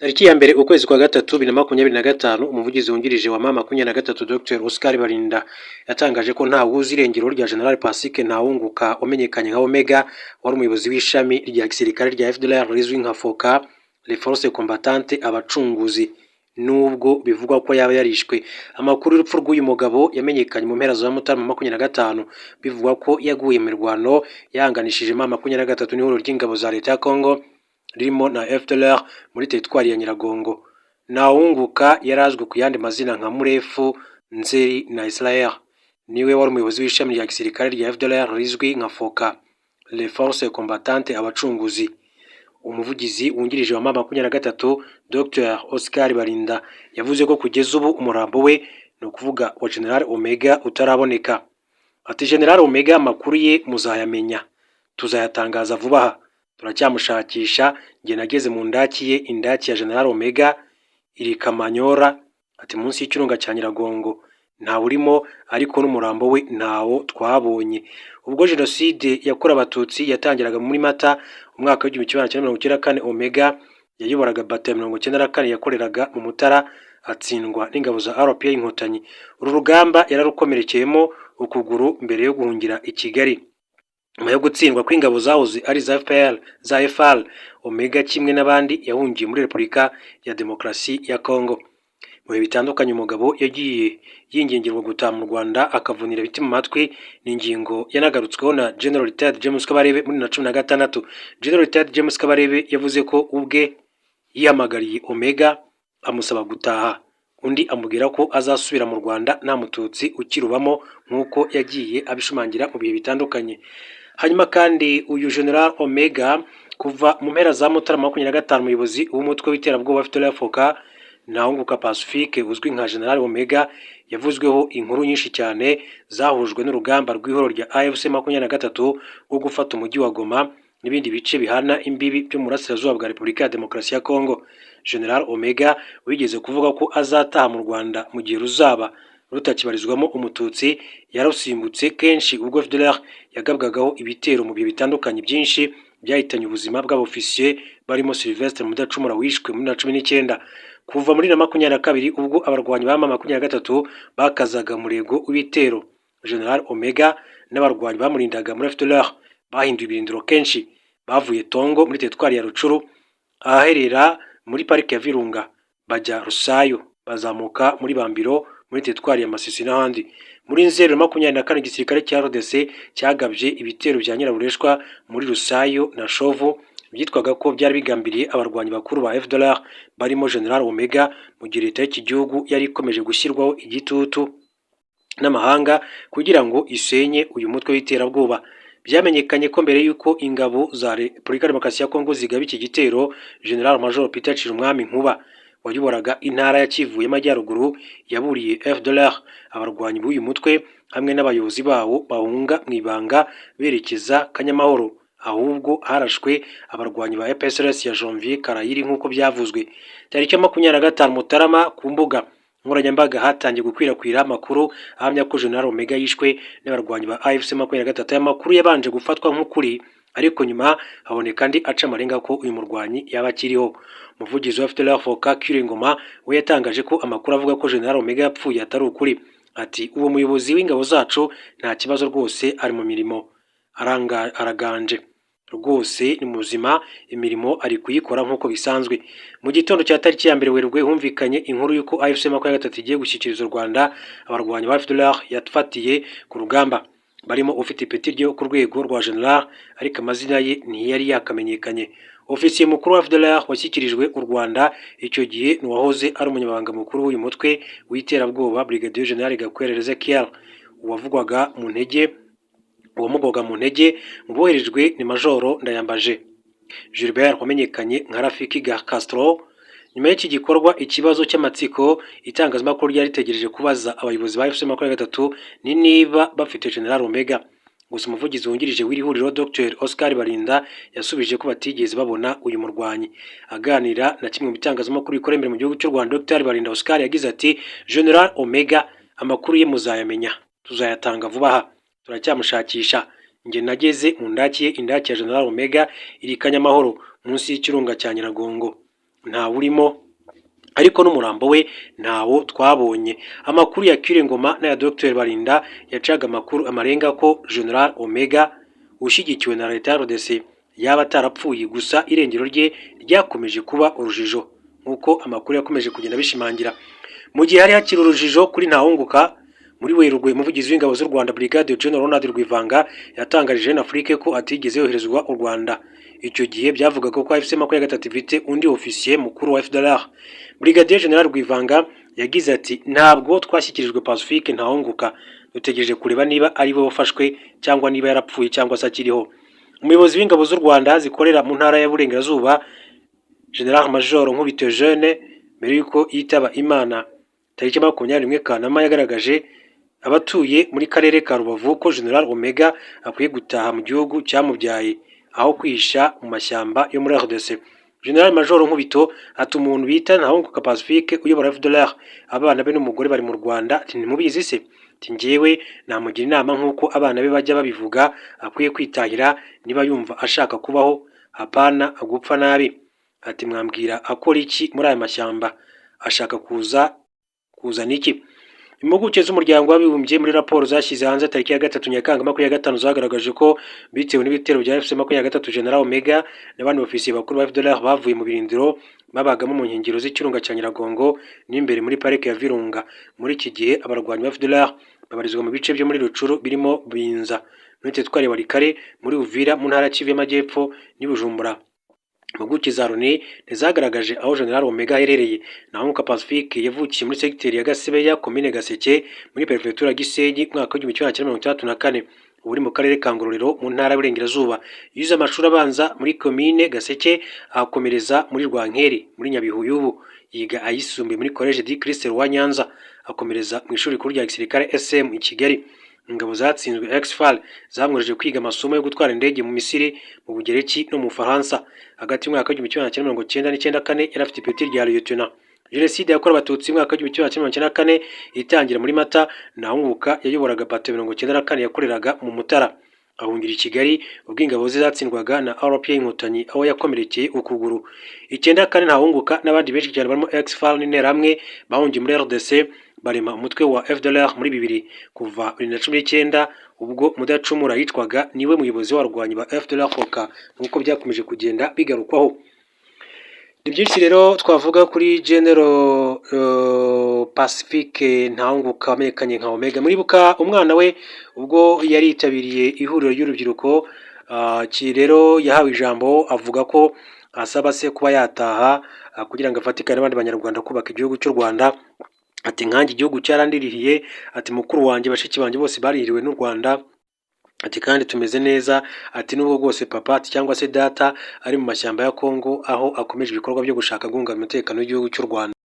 Tariki ya mbere ukwezi kwa gatatu 2025 umuvugizi wungirije wa mama 23 Dr Oscar Barinda yatangaje ko nta wuzi irengero rya General Pacifique Ntawunguka wamenyekanye nka Omega wari umuyobozi w'ishami rya gisirikare rya FDLR rizwi nka FOCA Les Forces Combattantes abacunguzi, nubwo bivugwa ko yaba yarishwe. Amakuru y'urupfu rw'uyu mugabo yamenyekanye mu mpera za Mutarama 25 bivugwa ko yaguye mu mirwano yahanganishije mama 23 n'ihuriro ry'ingabo za leta ya Congo ririmo na FDLR muri teritwari ya Nyiragongo. Ntawunguka yarazwe ku yandi mazina nka Murefu, Nzeri na Israel. Niwe wari umuyobozi w'ishami rya gisirikare rya FDLR rizwi nka FOCA Les Forces Combattantes abacunguzi. Umuvugizi wungirije wa mama 23 Dr Oscar Barinda yavuze ko kugeza ubu umurambo we no kuvuga wa General Omega utaraboneka. Ati General Omega amakuru ye muzayamenya, tuzayatangaza vuba aha. Turacyamushakisha, nge nageze mu ndaki ye, indaki ya General Omega iri Kamanyora, ati munsi y'ikirunga cya Nyiragongo. Ntawe urimo ariko n'umurambo we ntawo twabonye. Ubwo jenoside yakorewe abatutsi yatangiraga muri Mata umwaka w'1994 Omega yayoboraga batayo 94 yakoreraga mu Mutara atsindwa n'ingabo za RPA Inkotanyi. Uru rugamba yararukomerekeyemo ukuguru mbere yo guhungira i Kigali. Nyuma yo gutsindwa kw'ingabo zahoze ari za FPR za FAL, Omega kimwe n'abandi yahungiye muri Repubulika ya Demokarasi ya Congo. Mu bihe bitandukanye umugabo yagiye yingingirwa gutaha mu Rwanda akavunira ibiti mu matwi. N'ingingo yanagarutsweho na General Retired James Kabarebe muri 2016. General Retired James Kabarebe yavuze ko ubwe yihamagariye Omega amusaba gutaha, undi amubwira ko azasubira mu Rwanda nta mututsi ukirubamo nk'uko yagiye abishimangira mu bihe bitandukanye. Hanyuma kandi uyu General Omega kuva mu mpera za Mutarama 25 umuyobozi w'umutwe w'iterabwoba FDLR FOCA Ntawunguka Pacifique uzwi nka General Omega yavuzweho inkuru nyinshi cyane zahujwe n'urugamba rw'ihoro rya AFC 23 rwo gufata umujyi wa Goma n'ibindi bice bihana imbibi byo mu burasirazuba bwa Repubulika ya Demokarasi ya Congo. General Omega wigeze kuvuga ko azataha mu Rwanda mu gihe ruzaba rutakibarizwamo umututsi, yarusimbutse kenshi ubwo FDLR yagabwagaho ibitero mu bihe bitandukanye byinshi byahitanye ubuzima bw'abofisiye barimo Sylvestre Mudacumura wishwe muri 2019. Kuva muri 2022 ubwo abarwanyi ba mama 23 bakazaga murego w'ibitero, General Omega n'abarwanyi bamurindaga muri FDLR bahinduye ibirindiro kenshi. Bavuye Tongo muri teritwari ya Rucuru aherera muri parike ya Virunga, bajya Rusayo, bazamuka muri Bambiro muri teritwari ya Masisi n'ahandi. Muri Nzeri 24 igisirikare cya RDC cyagabye ibitero bya Nyirabureshwa muri Rusayo na Shovu byitwaga ko byari bigambiriye abarwanyi bakuru ba FDLR barimo General Omega, mu gihe leta y'iki gihugu yari ikomeje gushyirwaho igitutu n'amahanga kugira ngo isenye uyu mutwe w'iterabwoba. Byamenyekanye ko mbere y'uko ingabo za Repubulika ya Demokarasi ya Congo zigaba iki gitero, General Major Peter Chirumwami Nkuba wayoboraga intara ya Kivu y'Amajyaruguru yaburiye FDLR abarwanyi b'uyu mutwe hamwe n'abayobozi bawo bahunga mu ibanga berekeza Kanyamahoro, ahubwo harashwe abarwanyi ba EPSRS ya Janvier Karayiri nk'uko byavuzwe. Tariki ya 25 Mutarama ku mbuga nkoranyambaga hatangiye gukwirakwira amakuru ahamya ko General Omega yishwe n'abarwanyi ba AFC 23. Aya makuru yabanje gufatwa nk'ukuri, ariko nyuma haboneka andi aca amarenga ko uyu murwanyi yaba akiriho. Umuvugizi wa FDLR FOCA Kure Ngoma we yatangaje ko amakuru avuga ko General Omega yapfuye atari ukuri. Ati uwo muyobozi w'ingabo zacu nta kibazo rwose, ari mu mirimo, araganje rwose, ni muzima, imirimo ari kuyikora nk'uko bisanzwe. Mu gitondo cya tariki ya mbere Werurwe humvikanye inkuru y'uko AFC 23 igiye gushyikiriza u Rwanda abarwanyi ba FDLR yafatiye ku rugamba, barimo ufite ipeti ryo ku rwego rwa General ariko amazina ye ntiyari yakamenyekanye. Ofisiye mukuru wa FDLR washyikirijwe u Rwanda icyo gihe n'uwahoze ari umunyamabanga mukuru w'uyu mutwe w'iterabwoba Brigadier General Gakwera Ezekiel, uwamugwaga mu ntege mu boherejwe ni Majoro Ndayambaje Gilbert wamenyekanye nka Rafiki Castro. Nyuma y'iki gikorwa, ikibazo cy'amatsiko itangazamakuru ryari ritegereje kubaza abayobozi ba FC 23 ni niba bafite General Omega. Gusa umuvugizi wungirije w'iri huriro Dr Oscar Barinda yasubije ko batigeze babona uyu murwanyi. Aganira na kimwe mu bitangazamakuru bikorera imbere mu gihugu cy'u Rwanda, Dr Barinda Oscar yagize ati General Omega amakuru ye muzayamenya, tuzayatanga vuba aha, turacyamushakisha. Nge nageze mu ndaki ye, indaki ya General Omega iri Kanyamahoro munsi y'ikirunga cya Nyiragongo. ntawurimo, ariko n'umurambo we ntawo twabonye. Amakuru ya Kire Ngoma n'aya Dr Barinda yacaga amakuru amarenga ko General Omega ushyigikiwe na leta ya RDC yaba atarapfuye, gusa irengero rye ryakomeje kuba urujijo nk'uko amakuru yakomeje kugenda bishimangira. Mu gihe hari hakiri urujijo kuri Ntawunguka, muri Werurwe umuvugizi w'ingabo z'u Rwanda Brigade General Ronald Rwivanga yatangarije Jeune Afrique ko atigeze yoherezwa u Rwanda. Icyo gihe byavugaga ko AFC 23 ifite undi ofisiye mukuru wa FDLR. Brigadier General Rwivanga yagize ati ntabwo twashyikirijwe Pacifique Ntawunguka, dutegereje kureba niba ari we wafashwe cyangwa niba yarapfuye cyangwa se akiriho. Umuyobozi w'ingabo z'u Rwanda zikorera mu ntara y'Uburengerazuba General Major Nkubito Jeune mbere yuko yitaba Imana tariki 21 Kanama yagaragaje abatuye muri karere ka Rubavu ko General Omega akwiye gutaha mu gihugu cyamubyaye aho kwihisha mu mashyamba yo muri RDC. General Major Nkubito ati umuntu bita Ntawunguka Pacifique uyobora FDLR abana be n'umugore bari mu Rwanda, ati ntimubizi se? Ati njyewe namugira inama nk'uko abana be bajya babivuga, akwiye kwitahira niba yumva ashaka kubaho, hapana agupfa nabi. Ati mwambwira akora iki muri aya mashyamba, ashaka kuzana iki? Impuguke z'umuryango w'abibumbye muri raporo zashyize hanze tariki ya 3 Nyakanga 2025 zagaragaje ko bitewe n'ibitero bya FC 23 General Omega n'abandi ofisiye bakuru ba FDLR bavuye mu birindiro babagamo mu nkengero z'ikirunga cya Nyiragongo n'imbere muri parike ya Virunga. Muri iki gihe abarwanyi ba FDLR babarizwa mu bice byo muri Rucuru birimo Binza, muri Tetwari Warikare, muri Uvira mu ntara Kivu y'Amajyepfo n'Ibujumbura. Impuguke za Loni ntizagaragaje aho General Omega aherereye. Ntawunguka Pacifique yavukiye muri segiteri ya Gasebeya, komine Gaseke, muri perefegitura ya Gisenyi mwaka w'1964. Uri mu karere ka Ngororero mu ntara y'Uburengerazuba. Yize amashuri abanza muri komine Gaseke, akomereza muri Rwankeri muri Nyabihu y'ubu. Yiga ayisumbuye muri Collège du Christ wa Nyanza, akomereza mu ishuri rikuru rya gisirikare SM i Kigali. Ingabo zatsinzwe Exfal zamwohereje kwiga amasomo yo gutwara indege mu Misiri, mu Bugereki no mu Faransa. Hagati y'umwaka w'1994 yari afite ipeti rya Lieutenant. Jenoside yakorewe Abatutsi mu mwaka w'1994 itangira muri Mata, Ntawunguka yayoboraga bato 94 yakoreraga mu Mutara. Ahungira i Kigali ubwo ingabo ze zatsindwaga na RPA Inkotanyi, aho yakomerekeye ukuguru. 94 Ntawunguka n'abandi benshi cyane barimo Exfal n'Interahamwe bahungiye muri RDC barema umutwe wa FDLR muri 2000. Kuva 2019 ubwo Mudacumura yitwaga niwe muyobozi w'abarwanyi ba FDLR foka, nkuko byakomeje kugenda bigarukwaho. Ni byinshi rero twavuga kuri General Pacifique Ntawunguka wamenyekanye nka Omega. Muribuka umwana we ubwo yari yitabiriye ihuriro ry'urubyiruko, rero yahawe ijambo avuga ko asaba se kuba yataha kugira ngo afatikane n'abandi banyarwanda kubaka igihugu cy'u Rwanda. Ati nkanjye igihugu cyarandiririye, ati mukuru wanjye bashiki banjye bose baririwe n'u Rwanda, ati kandi tumeze neza, ati nubwo rwose papa cyangwa se data ari mu mashyamba ya Kongo aho akomeje ibikorwa byo gushaka guhungabanya umutekano w'igihugu cy'u Rwanda.